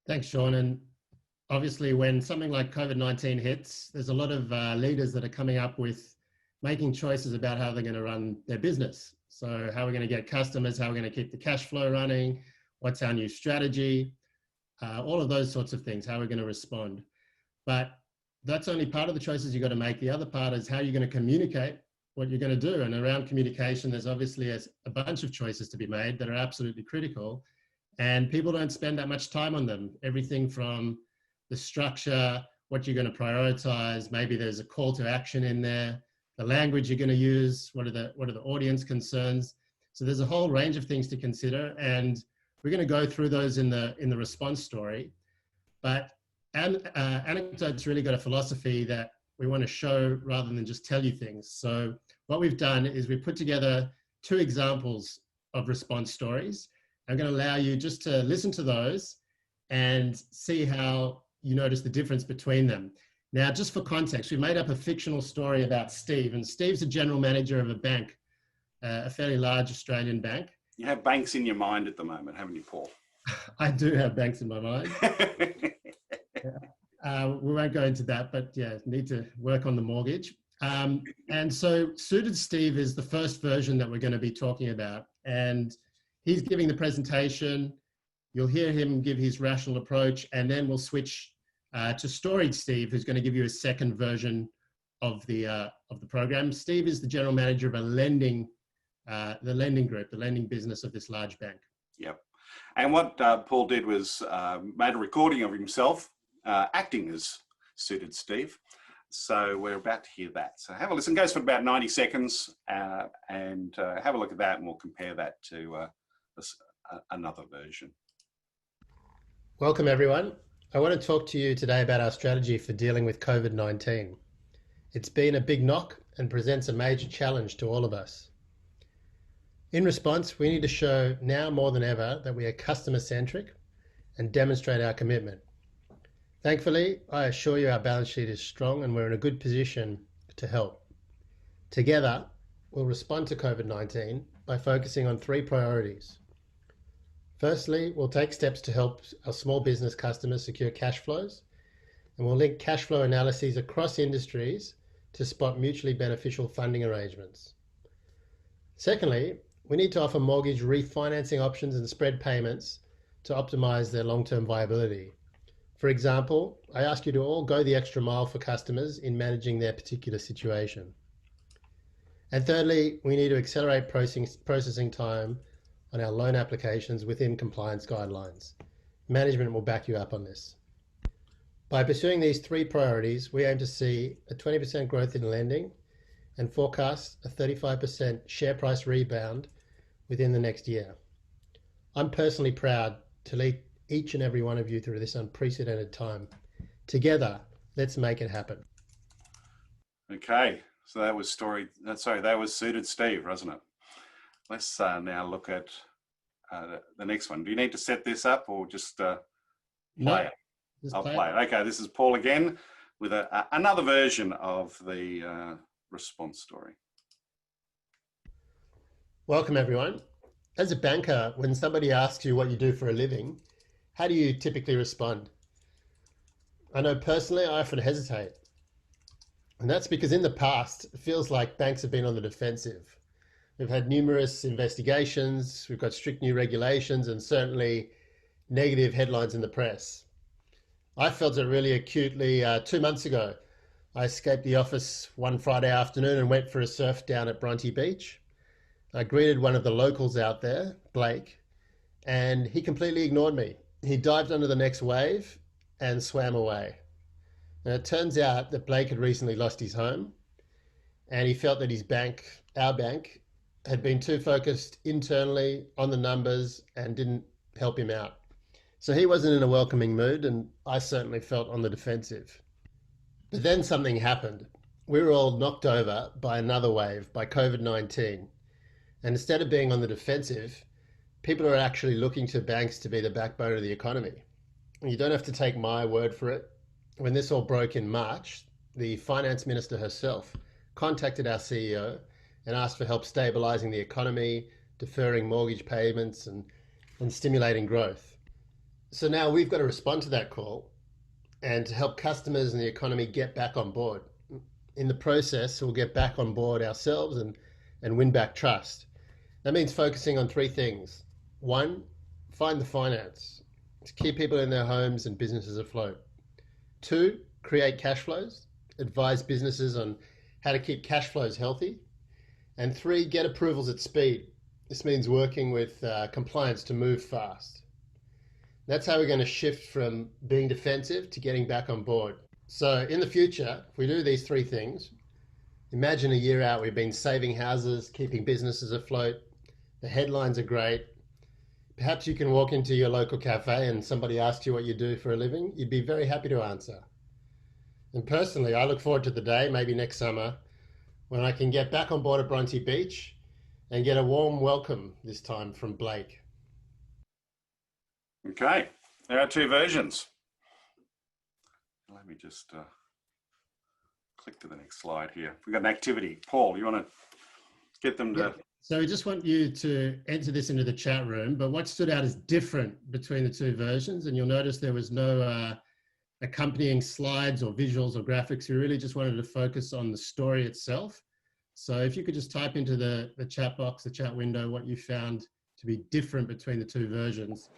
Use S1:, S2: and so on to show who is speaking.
S1: Thanks, Sean. And obviously, when something like COVID-19 hits, there's a lot of leaders that are coming up with making choices about how they're going to run their business. So how we're going to get customers, how we're going to keep the cash flow running, what's our new strategy, all of those sorts of things, how we're going to respond. But that's only part of the choices you've got to make. The other part is how you're going to communicate what you're going to do. And around communication, there's obviously a bunch of choices to be made that are absolutely critical. And people don't spend that much time on them. Everything from the structure, what you're going to prioritize, maybe there's a call to action in there, the language you're going to use, what are the audience concerns. So there's a whole range of things to consider, and we're going to go through those in the response story. But Anecdote's really got a philosophy that we want to show rather than just tell you things. So what we've done is we've put together 2 examples of response stories. I'm going to allow you just to listen to those and see how you notice the difference between them. Now, just for context, we made up a fictional story about Steve, and Steve's a general manager of a bank, a fairly large Australian bank.
S2: You have banks in your mind at the moment, haven't you, Paul?
S1: I do have banks in my mind. We won't go into that, but yeah, need to work on the mortgage. And so Suited Steve is the first version that we're going to be talking about. And he's giving the presentation. You'll hear him give his rational approach, and then we'll switch to Storied Steve, who's going to give you a second version of the program. Steve is the general manager of the lending group, the lending business of this large bank.
S2: Yep. And what Paul did was made a recording of himself acting as Suited Steve. So we're about to hear that. So have a listen. It goes for about 90 seconds, and have a look at that, and we'll compare that to another version.
S1: Welcome, everyone. I want to talk to you today about our strategy for dealing with COVID-19. It's been a big knock and presents a major challenge to all of us. In response, we need to show now more than ever that we are customer-centric and demonstrate our commitment. Thankfully, I assure you our balance sheet is strong and we're in a good position to help. Together, we'll respond to COVID-19 by focusing on 3 priorities. Firstly, we'll take steps to help our small business customers secure cash flows, and we'll link cash flow analyses across industries to spot mutually beneficial funding arrangements. Secondly, we need to offer mortgage refinancing options and spread payments to optimize their long-term viability. For example, I ask you to all go the extra mile for customers in managing their particular situation. And thirdly, we need to accelerate processing time on our loan applications within compliance guidelines. Management will back you up on this. By pursuing these 3 priorities, we aim to see a 20% growth in lending and forecast a 35% share price rebound within the next year. I'm personally proud to lead each and every one of you through this unprecedented time. Together, let's make it happen.
S2: Okay, so that was that was Suited Steve, wasn't it? Let's now look at the next one. Do you need to set this up or just play it? I'll play it. Okay, this is Paul again with another version of the response story.
S1: Welcome, everyone. As a banker, when somebody asks you what you do for a living, how do you typically respond? I know personally, I often hesitate. And that's because in the past, it feels like banks have been on the defensive. We've had numerous investigations, we've got strict new regulations, and certainly negative headlines in the press. I felt it really acutely 2 months ago. I escaped the office one Friday afternoon and went for a surf down at Bronte Beach. I greeted one of the locals out there, Blake, and he completely ignored me. He dived under the next wave and swam away. And it turns out that Blake had recently lost his home, and he felt that his bank, our bank, had been too focused internally on the numbers and didn't help him out. So he wasn't in a welcoming mood, and I certainly felt on the defensive. But then something happened. We were all knocked over by another wave, by COVID-19. And instead of being on the defensive, people are actually looking to banks to be the backbone of the economy. And you don't have to take my word for it. When this all broke in March, the finance minister herself contacted our CEO and asked for help stabilizing the economy, deferring mortgage payments and stimulating growth. So now we've got to respond to that call and to help customers and the economy get back on board. In the process, we'll get back on board ourselves and win back trust. That means focusing on three things. One, find the finance to keep people in their homes and businesses afloat. Two, create cash flows, advise businesses on how to keep cash flows healthy. And three, get approvals at speed. This means working with compliance to move fast. That's how we're going to shift from being defensive to getting back on board. So in the future, if we do these three things, imagine a year out, we've been saving houses, keeping businesses afloat. The headlines are great. Perhaps you can walk into your local cafe and somebody asks you what you do for a living. You'd be very happy to answer. And personally, I look forward to the day, maybe next summer, when I can get back on board at Bronte Beach and get a warm welcome this time from Blake.
S2: Okay, there are two versions. Let me just click to the next slide here. We've got an activity. Paul, you want to get them to...
S1: Yeah. So we just want you to enter this into the chat room, but what stood out as different between the two versions, and you'll notice there was no accompanying slides or visuals or graphics. We really just wanted to focus on the story itself. So if you could just type into the chat box, the chat window, what you found to be different between the two versions.